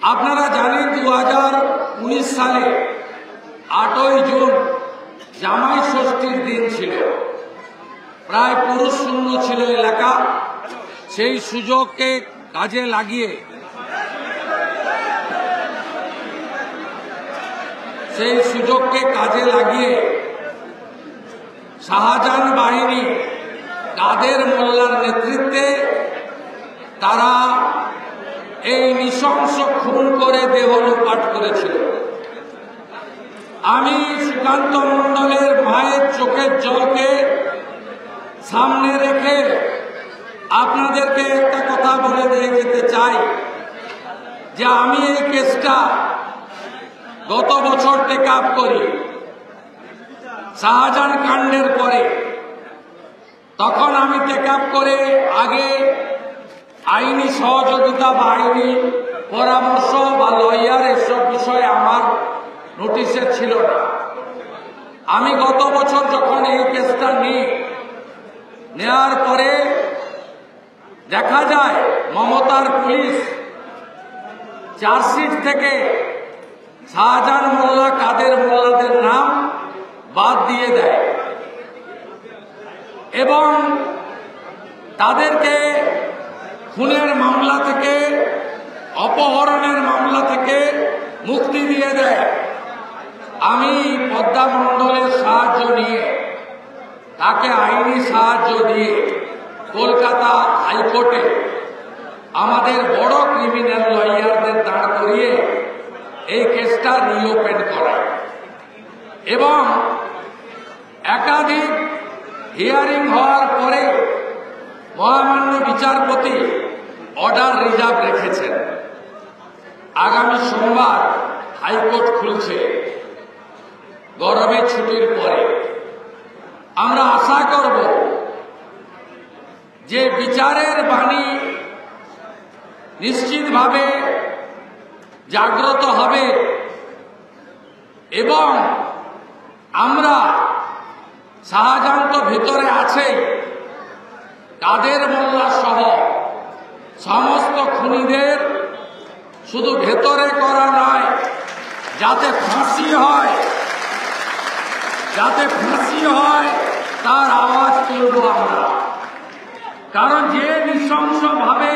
আপনারা জানেন 2019 সালে 8ই জুন জামাই ষষ্ঠীর দিন ছিল। প্রায় পুরুষ শূন্য ছিল এলাকা। সেই সুযোগকে কাজে লাগিয়ে শাহজাহান বাহিনী কাদের মোল্লার নেতৃত্বে তারা এই নৃশংস খুন করে দেহ লুটপাট করেছিল। আমি সুকান্ত মণ্ডলের মায়ের চোখের জলকে সামনে রেখে আপনাদেরকে একটা কথা বলে দিয়ে যেতে চাই যে আমি এই কেসটা গত বছর টেক আপ করি শাহজাহান কাণ্ডের পরে। তখন আমি টেক আপ করে আগে আইনি সহযোগিতা বা আইনি পরামর্শ বা লয়ার এসব বিষয়ে আমার নোটিশে ছিল না। আমি গত বছর যখন এই কেসটা নেওয়ার পরে দেখা যায় মমতার পুলিশ চার্জশিট থেকে শাহজাহান মোল্লা কাদের মোল্লাদের নাম বাদ দিয়ে দেয় এবং তাদেরকে খুনের মামলা থেকে অপহরণের মামলা থেকে মুক্তি দিয়ে দেয়। আমি পদ্মা মণ্ডলের সাহায্য নিয়ে তাকে আইনি সাহায্য দিয়ে কলকাতা হাইকোর্টে আমাদের বড় ক্রিমিনাল লয়ারদের দাঁড় করিয়ে এই কেসটা রিওপেন করায় এবং একাধিক হিয়ারিং হওয়ার পরে মহামান্য বিচারপতি অর্ডার রিজার্ভ রেখেছেন। আগামী সোমবার হাইকোর্ট খুলছে গরমের ছুটির পরে। আমরা আশা করব যে বিচারের বাণী নিশ্চিতভাবে জাগ্রত হবে এবং আমরা শাহজাহান তো ভিতরে আছে, কাদের মোল্লা সহ সমস্ত খুনিদের শুধু ভেতরে করা নয়, যাতে ফাঁসি হয় তার আওয়াজ তুলব আমরা। কারণ যে নৃশংসভাবে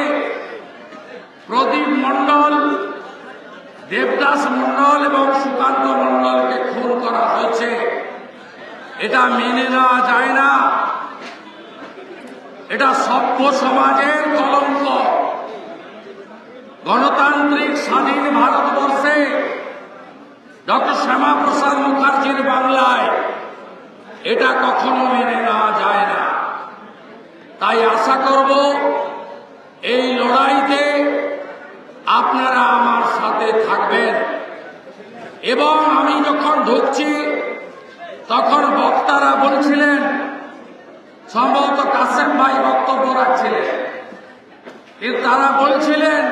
প্রদীপ মণ্ডল, দেবদাস মণ্ডল এবং সুকান্ত মণ্ডলকে খুন করা হয়েছে এটা মেনে নেওয়া যায় না। এটা সভ্য সমাজের কলঙ্ক। গণতান্ত্রিক স্বাধীন ভারতবর্ষে ডক্টর শ্যামাপ্রসাদ মুখার্জির বাংলায় এটা কখনো মেনে নেওয়া যায় না। তাই আশা করব এই লড়াইতে আপনারা আমার সাথে থাকবেন। এবং আমি যখন ঢুকছি তখন বক্তারা বলছিলেন, সম্ভবত কাসেম ভাই বক্তব্য রাখছিলেন, কিন্তু তারা বলছিলেন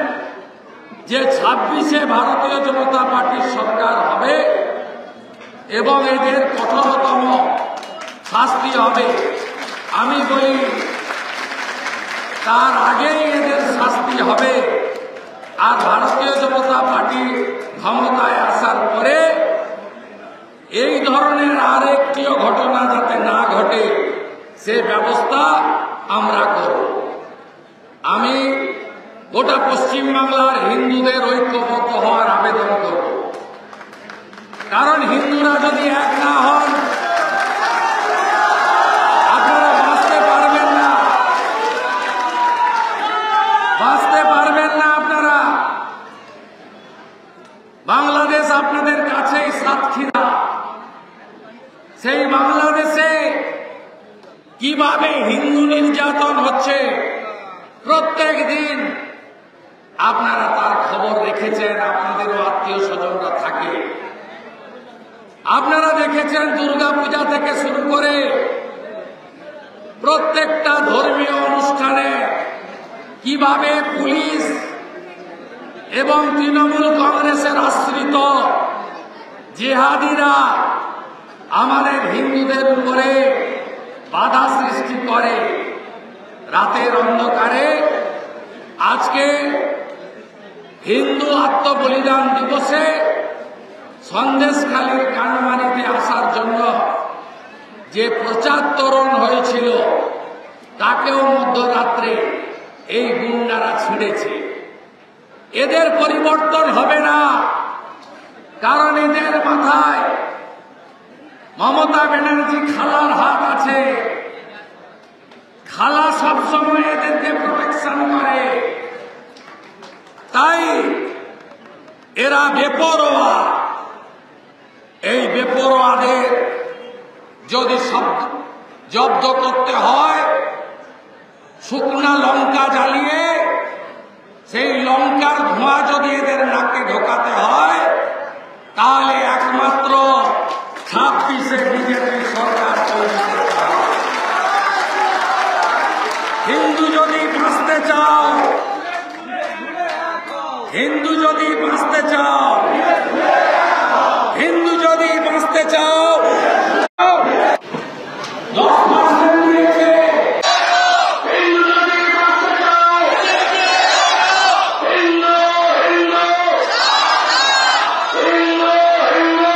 যে 26-এ ভারতীয় জনতা পার্টির সরকার হবে এবং এদের কঠোরতম শাস্তি হবে। আমি বলি তার আগেই এদের শাস্তি হবে। আর ভারতীয় জনতা পার্টি ক্ষমতায় আসার পরে এই ধরনের আরেকটিও ঘটনা যাতে না ঘটে সে ব্যবস্থা আমরা করব। আমি গোটা পশ্চিমবাংলার হিন্দুদের ঐক্যবদ্ধ হওয়ার আবেদন করব। কারণ হিন্দুরা যদি এক না হন আপনারা বাঁচতে পারবেন না। আপনারা বাংলাদেশ আপনাদের কাছেই সাতক্ষীরা। সেই বাংলাদেশে কিভাবে হিন্দু নির্যাতন হচ্ছে প্রত্যেক দিন আপনারা তার খবর রেখেছেন। আপনাদেরও আত্মীয় স্বজনরা থাকে। আপনারা দেখেছেন দুর্গাপূজা থেকে শুরু করে প্রত্যেকটা ধর্মীয় অনুষ্ঠানে কিভাবে পুলিশ এবং তৃণমূল কংগ্রেসের আশ্রিত জিহাদিরা আমাদের হিন্দুদের উপরে বাধা সৃষ্টি করে। রাতের অন্ধকারে আজকে হিন্দু আত্মবলিদান দিবসে সন্দেশখালীর কানমানিতে আসার জন্য যে প্রচার তোরণ হয়েছিল তাকেও মধ্যরাত্রে এই গুন্ডারা ছিঁড়েছে। এদের পরিবর্তন হবে না, কারণ এদের মাথায় মমতা ব্যানার্জি খালার হাত আছে। খালা সবসময় এদেরকে প্রোটেকশন করে, তাই এরা বেপরোয়া। এই বেপরোয়াদের যদি জব্দ করতে হয়, শুকনা লঙ্কা জ্বালিয়ে সেই লঙ্কার ধোঁয়া যদি এদের নাকে ঢোকাতে হয়, তাহলে একমাত্র 26-এ বিজেপি সরকার তৈরি করতে হবে। হিন্দু যদি বাঁচতে চাও, হিন্দু যদি বাঁচতে চাও, হিন্দু যদি বাঁচতে চাও, 10% দিয়েছে। হিন্দু যদি বাঁচতে চাও, হিন্দু হিন্দু হিন্দু হিন্দু।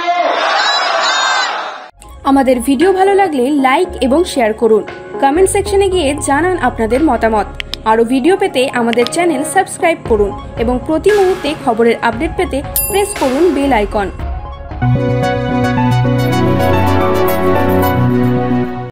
আমাদের ভিডিও ভালো লাগলে লাইক এবং শেয়ার করুন। কমেন্ট সেকশনে গিয়ে জানান আপনাদের মতামত। আরও ভিডিও পেতে আমাদের চ্যানেল সাবস্ক্রাইব করুন এবং প্রতি মুহূর্তে খবরের আপডেট পেতে প্রেস করুন বেল আইকন।